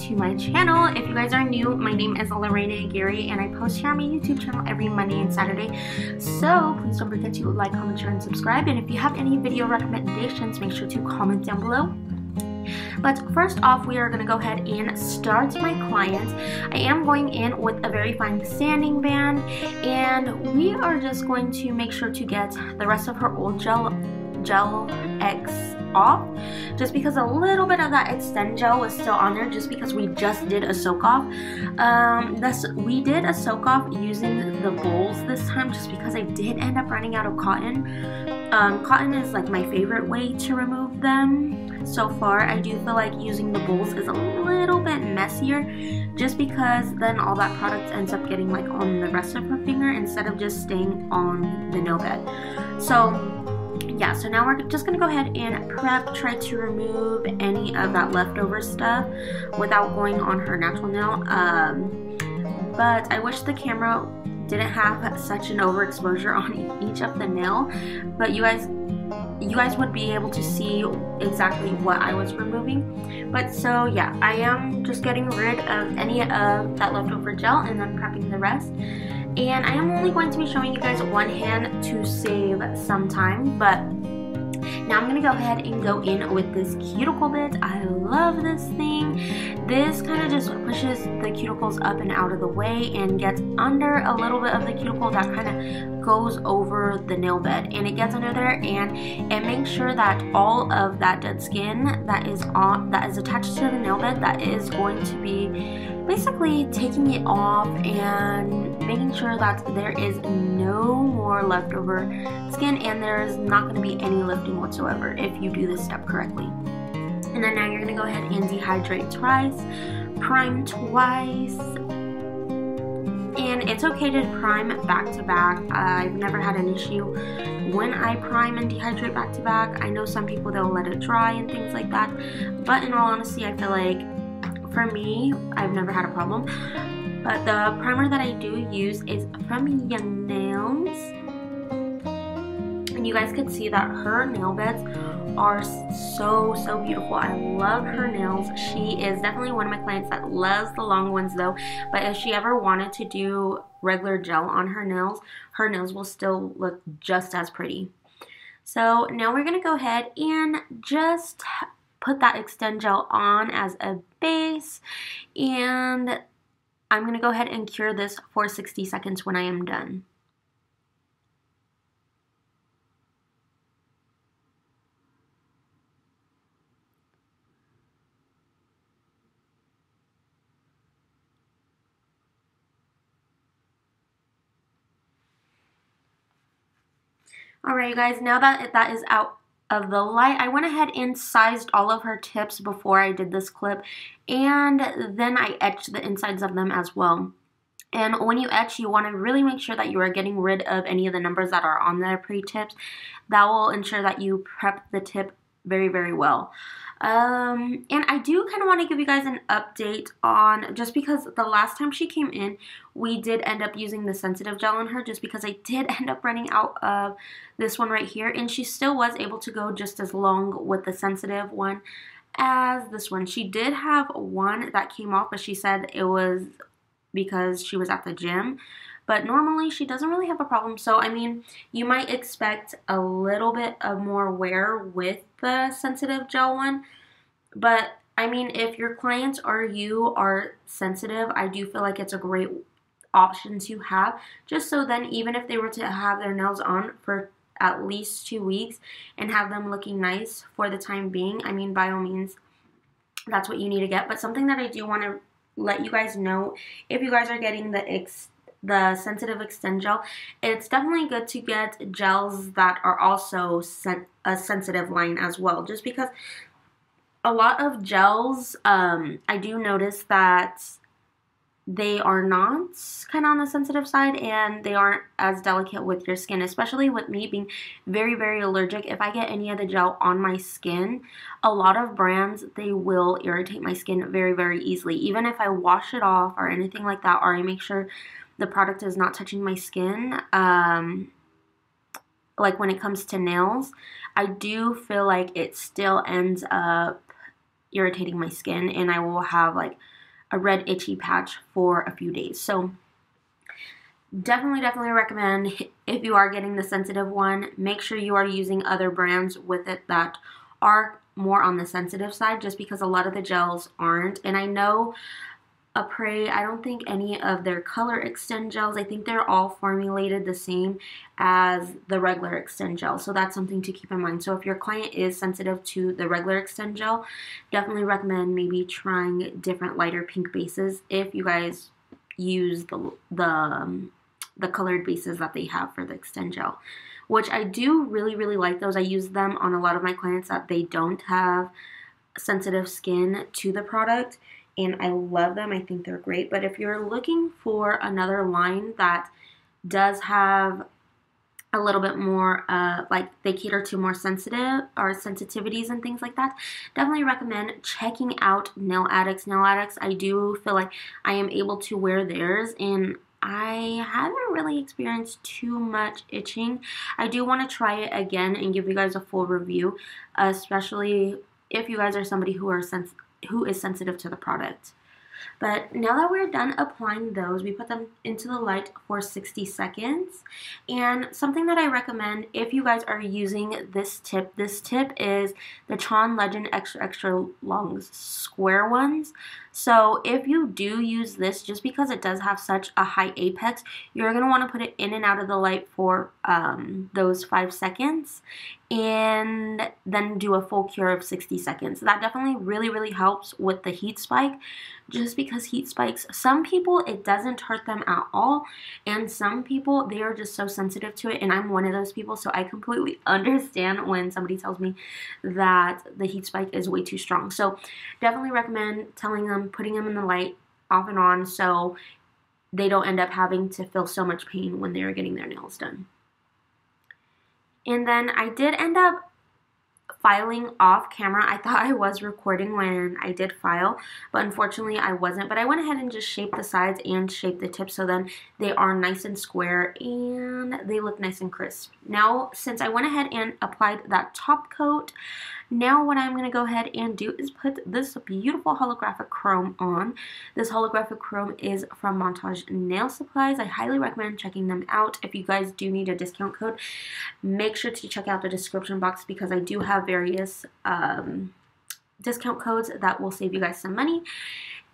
to my channel. If you guys are new, my name is Lorena Aguirre and I post here on my YouTube channel every Monday and Saturday. So please don't forget to like, comment, share, and subscribe. And if you have any video recommendations, make sure to comment down below. But first off, we are going to go ahead and start my client. I am going in with a very fine sanding band, and we are just going to make sure to get the rest of her old gel X off, just because a little bit of that extend gel was still on there, just because we just did a soak off. We did a soak off using the bowls this time, just because I did end up running out of cotton. Cotton is like my favorite way to remove them so far. I do feel like using the bowls is a little bit messier, just because then all that product ends up getting like on the rest of her finger instead of just staying on the nail bed. So yeah, so now we're just gonna go ahead and try to remove any of that leftover stuff without going on her natural nail. But I wish the camera didn't have such an overexposure on each of the nail, but you guys would be able to see exactly what I was removing. But so yeah, I am just getting rid of any of that leftover gel and then prepping the rest. And I am only going to be showing you guys one hand to save some time, but now I'm going to go ahead and go in with this cuticle bit. I love this thing. This kind of just pushes the cuticles up and out of the way and gets under a little bit of the cuticle that kind of goes over the nail bed, and it gets under there and it makes sure that all of that dead skin that is attached to the nail bed, that is going to be basically taking it off and making sure that there is no more leftover skin, and there's not going to be any lifting whatsoever if you do this step correctly. And then now you're going to go ahead and dehydrate twice, prime twice, and it's okay to prime back to back. I've never had an issue when I prime and dehydrate back to back. I know some people, they'll let it dry and things like that, but in all honesty, I feel like for me, I've never had a problem. But the primer that I do use is from Young Nails, and you guys can see that her nail beds are so beautiful. I love her nails. She is definitely one of my clients that loves the long ones though, but if she ever wanted to do regular gel on her nails will still look just as pretty. So now we're gonna go ahead and just put that extend gel on as a base, and I'm going to go ahead and cure this for 60 seconds when I am done. Alright you guys, now that that is out of the light, I went ahead and sized all of her tips before I did this clip, and then I etched the insides of them as well. And when you etch, you want to really make sure that you are getting rid of any of the numbers that are on the pre-tips. That will ensure that you prep the tip very well. And I do kind of want to give you guys an update on, just because the last time she came in, we did end up using the sensitive gel on her, just because I did end up running out of this one right here, and she still was able to go just as long with the sensitive one as this one. She did have one that came off, but she said it was because she was at the gym. But normally she doesn't really have a problem. So, I mean, you might expect a little bit of more wear with the sensitive gel one. But, I mean, if your clients or you are sensitive, I do feel like it's a great option to have. Just so then, even if they were to have their nails on for at least 2 weeks and have them looking nice for the time being, I mean, by all means, that's what you need to get. But something that I do want to let you guys know, if you guys are getting the sensitive extend gel, it's definitely good to get gels that are also a sensitive line as well, just because a lot of gels, I do notice that they are not kind of on the sensitive side, and they aren't as delicate with your skin, especially with me being very allergic. If I get any of the gel on my skin, a lot of brands, they will irritate my skin very easily. Even if I wash it off or anything like that, or I make sure the product is not touching my skin, like when it comes to nails, I do feel like it still ends up irritating my skin, and I will have like a red itchy patch for a few days. So definitely recommend, if you are getting the sensitive one, make sure you are using other brands with it that are more on the sensitive side, just because a lot of the gels aren't. And I know Apres, I don't think any of their color extend gels, I think they're all formulated the same as the regular extend gel. So that's something to keep in mind. So if your client is sensitive to the regular extend gel, definitely recommend maybe trying different lighter pink bases if you guys use the colored bases that they have for the extend gel, which I do really like those. I use them on a lot of my clients that they don't have sensitive skin to the product, and I love them. I think they're great. But if you're looking for another line that does have a little bit more, like they cater to more sensitive or sensitivities and things like that, definitely recommend checking out Nail Addicts. Nail Addicts, I do feel like I am able to wear theirs, and I haven't really experienced too much itching. I do want to try it again and give you guys a full review, especially if you guys are somebody who is sensitive to the product. But now that we're done applying those, we put them into the light for 60 seconds. And something that I recommend if you guys are using this tip is the Chawn Legend Extra Long square ones. So if you do use this, just because it does have such a high apex, you're going to want to put it in and out of the light for those 5 seconds, and then do a full cure of 60 seconds. That definitely really helps with the heat spike, just because heat spikes, some people it doesn't hurt them at all, and some people they are just so sensitive to it, and I'm one of those people, so I completely understand when somebody tells me that the heat spike is way too strong. So definitely recommend telling them, putting them in the light off and on, so they don't end up having to feel so much pain when they're getting their nails done. And then I did end up filing off camera. I thought I was recording when I did file, but unfortunately I wasn't. But I went ahead and just shaped the sides and shaped the tips so then they are nice and square and they look nice and crisp. Now, since I went ahead and applied that top coat, now what I'm going to go ahead and do is put this beautiful holographic chrome on. This holographic chrome is from Montage Nail Supplies. I highly recommend checking them out. If you guys do need a discount code, make sure to check out the description box, because I do have various discount codes that will save you guys some money.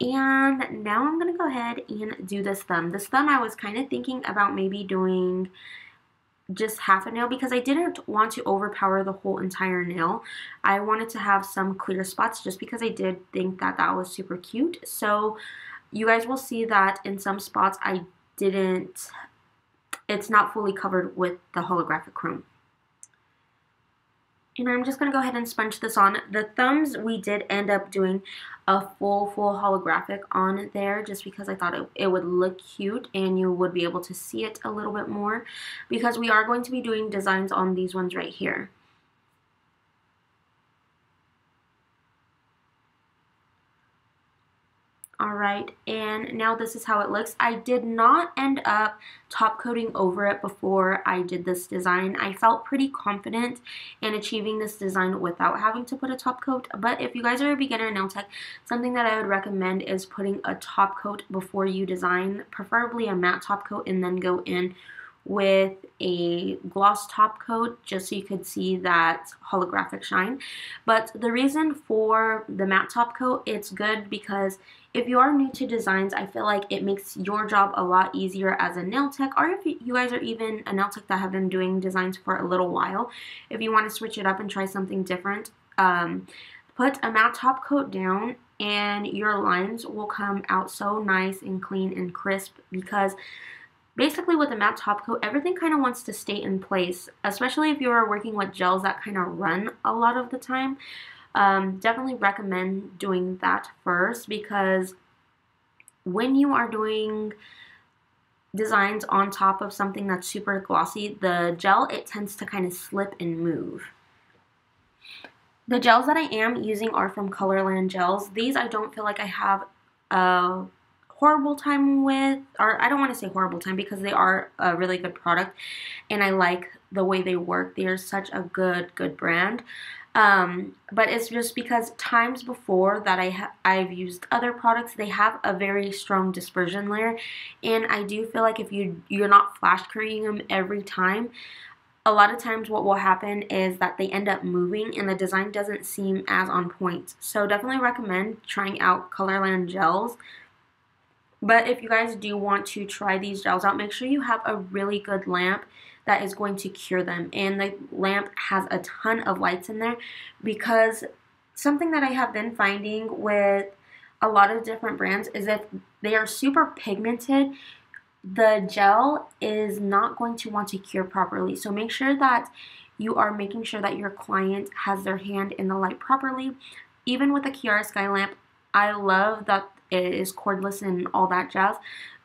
And now I'm going to go ahead and do this thumb. This thumb I was kind of thinking about maybe doing just half a nail, because I didn't want to overpower the whole entire nail. I wanted to have some clear spots, just because I did think that that was super cute. So you guys will see that in some spots it's not fully covered with the holographic chrome. And I'm just going to go ahead and sponge this on. The thumbs, we did end up doing a full holographic on there, just because I thought it would look cute and you would be able to see it a little bit more, because we are going to be doing designs on these ones right here. Alright, and now this is how it looks. I did not end up top coating over it before I did this design. I felt pretty confident in achieving this design without having to put a top coat, but if you guys are a beginner nail tech, something that I would recommend is putting a top coat before you design, preferably a matte top coat, and then go in with a gloss top coat, just so you could see that holographic shine. But the reason for the matte top coat, it's good because if you are new to designs, I feel like it makes your job a lot easier as a nail tech, or if you guys are even a nail tech that have been doing designs for a little while, if you want to switch it up and try something different, put a matte top coat down and your lines will come out so nice and clean and crisp, because basically with a matte top coat, everything kind of wants to stay in place, especially if you are working with gels that kind of run a lot of the time. Definitely recommend doing that first, because when you are doing designs on top of something that's super glossy, the gel, it tends to kind of slip and move. The gels that I am using are from Colorland Gels. These I don't feel like I have a horrible time with, or I don't want to say horrible time, because they are a really good product and I like the way they work. They are such a good brand. But it's just because times before that I've used other products, they have a very strong dispersion layer, and I do feel like if you're not flash currying them every time, a lot of times what will happen is that they end up moving and the design doesn't seem as on point. So definitely recommend trying out Colorland gels. But if you guys do want to try these gels out, make sure you have a really good lamp that is going to cure them. And the lamp has a ton of lights in there, because something that I have been finding with a lot of different brands is if they are super pigmented, the gel is not going to want to cure properly. So make sure that you are making sure that your client has their hand in the light properly. Even with the Kiara Sky lamp, I love that it is cordless and all that jazz,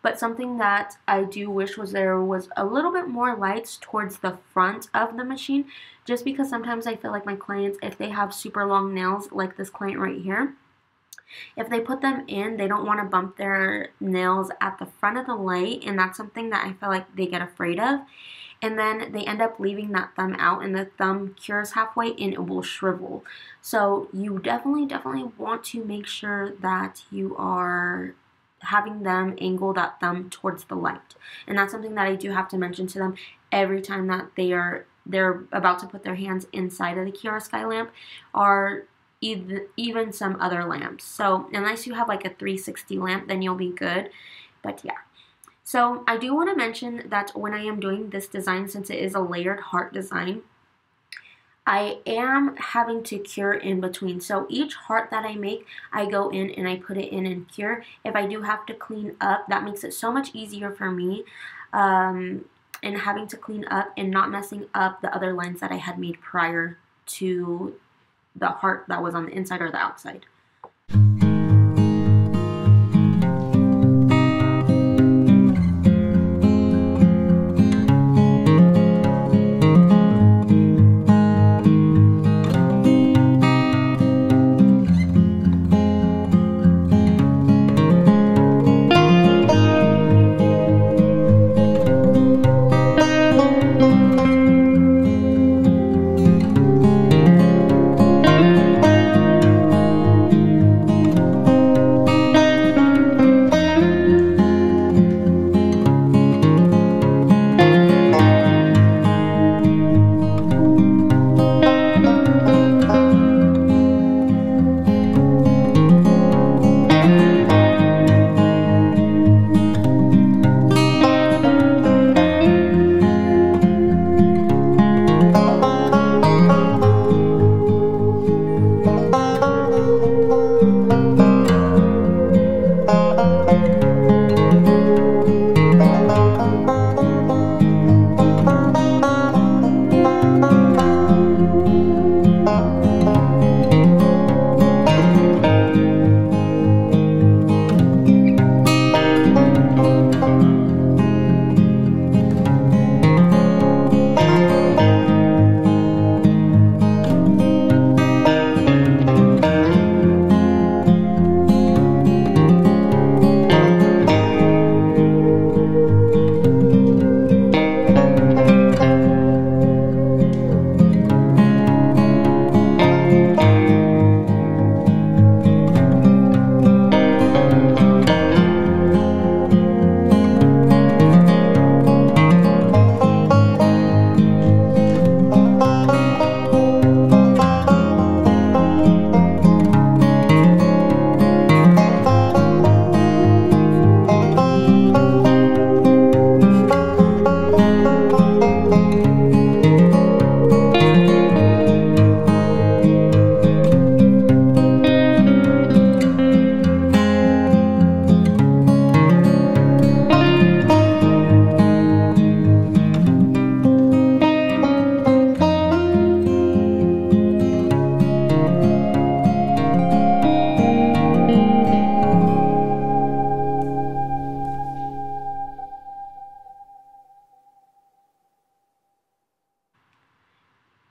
but something that I do wish was there was a little bit more lights towards the front of the machine, just because sometimes I feel like my clients, if they have super long nails like this client right here, if they put them in, they don't want to bump their nails at the front of the light, and that's something that I feel like they get afraid of. And then they end up leaving that thumb out, and the thumb cures halfway and it will shrivel. So you definitely want to make sure that you are having them angle that thumb towards the light. And that's something that I do have to mention to them every time that they're about to put their hands inside of the Kiara Sky lamp, or even some other lamps. So unless you have like a 360 lamp, then you'll be good. But yeah. So I do want to mention that when I am doing this design, since it is a layered heart design, I am having to cure in between. So each heart that I make, I go in and I put it in and cure. If I do have to clean up, that makes it so much easier for me. And having to clean up and not messing up the other lines that I had made prior to the heart that was on the inside or the outside.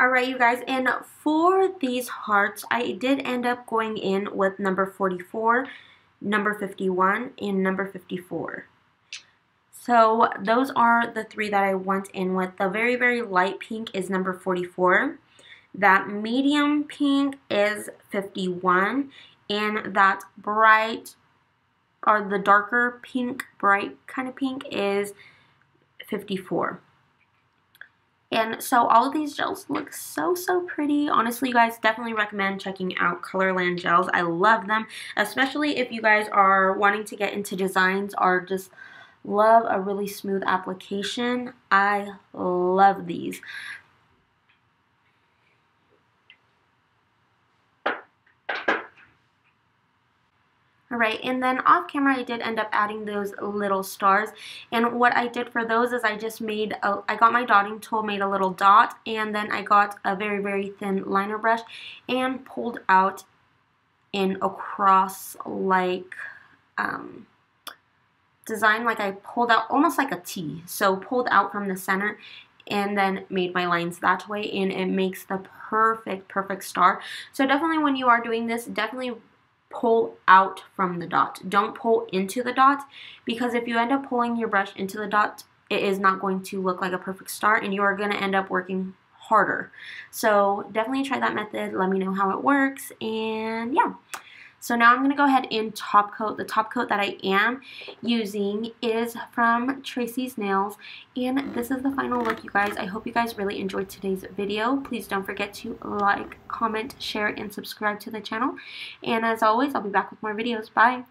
Alright, you guys, and for these hearts, I did end up going in with number 44, number 51, and number 54. So those are the three that I went in with. The very, very light pink is number 44. that medium pink is 51, and that bright, or the darker pink, bright kind of pink, is 54. And so all of these gels look so pretty. Honestly, you guys, definitely recommend checking out Colorland gels. I love them, especially if you guys are wanting to get into designs or just love a really smooth application. I love these. Alright, and then off camera I did end up adding those little stars, and what I did for those is I just made I got my dotting tool, made a little dot, and then I got a very thin liner brush and pulled out in a cross like design, like I pulled out almost like a T, so pulled out from the center and then made my lines that way, and it makes the perfect star. So definitely when you are doing this, definitely pull out from the dot. Don't pull into the dot, because if you end up pulling your brush into the dot, it is not going to look like a perfect star and you are going to end up working harder. So definitely try that method. Let me know how it works. And yeah. So now I'm going to go ahead and top coat. The top coat that I am using is from Tracy's Nails, and this is the final look, you guys. I hope you guys really enjoyed today's video. Please don't forget to like, comment, share, and subscribe to the channel. And as always, I'll be back with more videos. Bye!